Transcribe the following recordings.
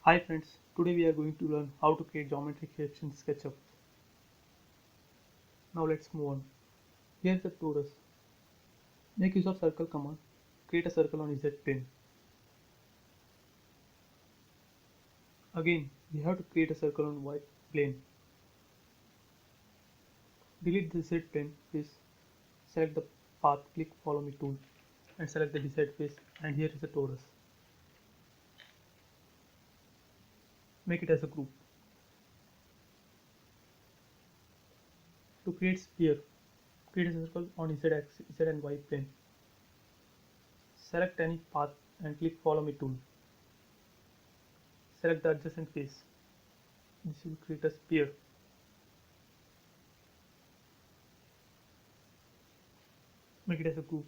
Hi friends, today we are going to learn how to create geometric shapes in Sketchup. Now let's move on. Here is the torus. Make use of circle command. Create a circle on Z plane. Again, we have to create a circle on Y plane. Delete the Z plane face. Select the path, click follow me tool and select the desired face, and here is the torus. Make it as a group. To create sphere, create a circle on Z axis, Z and Y plane. Select any path and click follow me tool. Select the adjacent face. This will create a sphere. Make it as a group.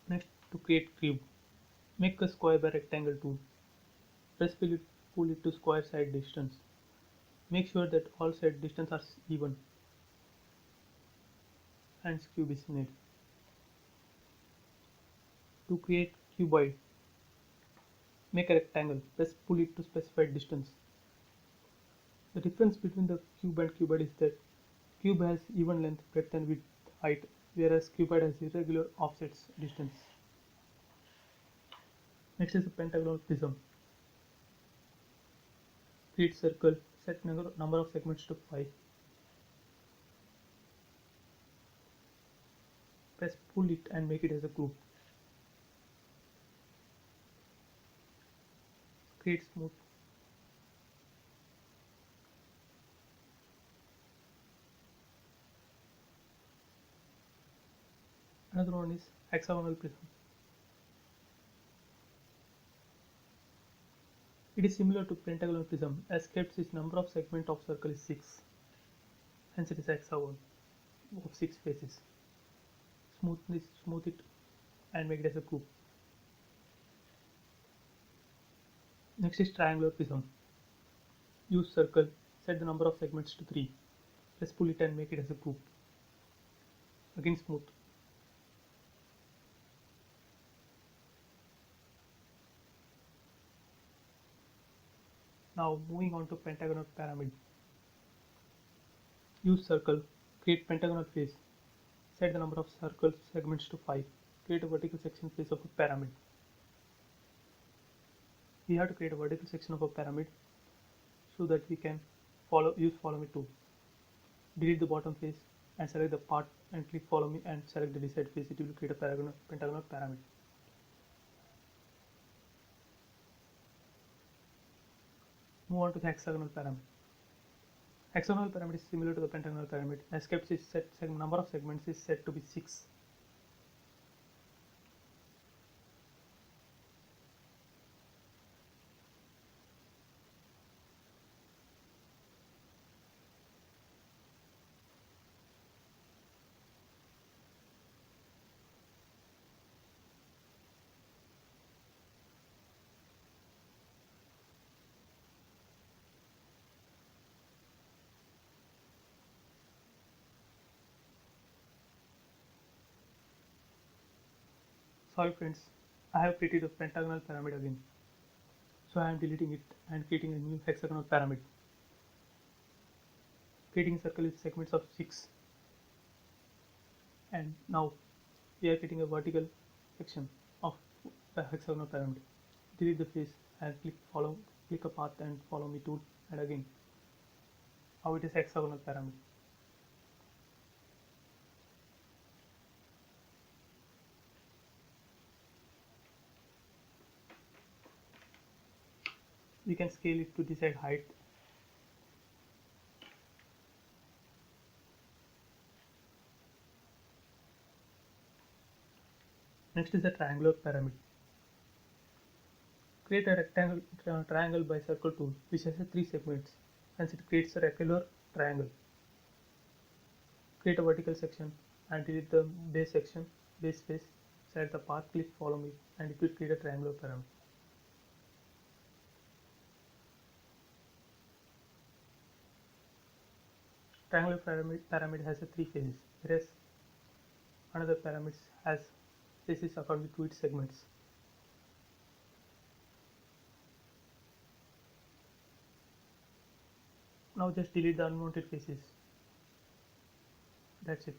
Next, to create cube, make a square by rectangle tool. Press pull it to square side distance. Make sure that all side distance are even. Hence cube is made. To create cuboid, make a rectangle. Press pull it to specified distance. The difference between the cube and cuboid is that cube has even length, breadth and width, height, whereas cuboid has irregular offsets distance. Next is the pentagonal prism. Create circle, set number of segments to 5. Press pull it and make it as a group. Create smooth. Another one is hexagonal prism. It is similar to pentagonal prism as kept its number of segments of circle is 6. Hence it is hexagon of 6 faces. Smooth it and make it as a group. Next is triangular prism. Use circle, set the number of segments to 3. Press pull it and make it as a group. Again smooth. Now moving on to pentagonal pyramid. Use circle, create pentagonal face. Set the number of circle segments to 5. Create a vertical section face of a pyramid. We have to create a vertical section of a pyramid so that we can use follow me tool. Delete the bottom face and select the part and click follow me and select the desired face. It will create a pentagonal pyramid. Move on to the hexagonal pyramid. Hexagonal pyramid is similar to the pentagonal pyramid as kept its number of segments is set to be 6. Sorry friends, I have created a pentagonal pyramid again. So I am deleting it and creating a new hexagonal pyramid. Creating a circle with segments of 6. And now we are creating a vertical section of the hexagonal pyramid. Delete the face and click a path and follow me tool, and again. Now it is hexagonal pyramid. We can scale it to decide height. Next is the triangular pyramid. Create a triangle by circle tool which has 3 segments, hence it creates a regular triangle. Create a vertical section and delete the base face, select the path, click follow me, and it will create a triangular pyramid. Triangular pyramid has 3 phases, whereas another pyramid has faces according to its segments. Now just delete the unwanted faces. That's it.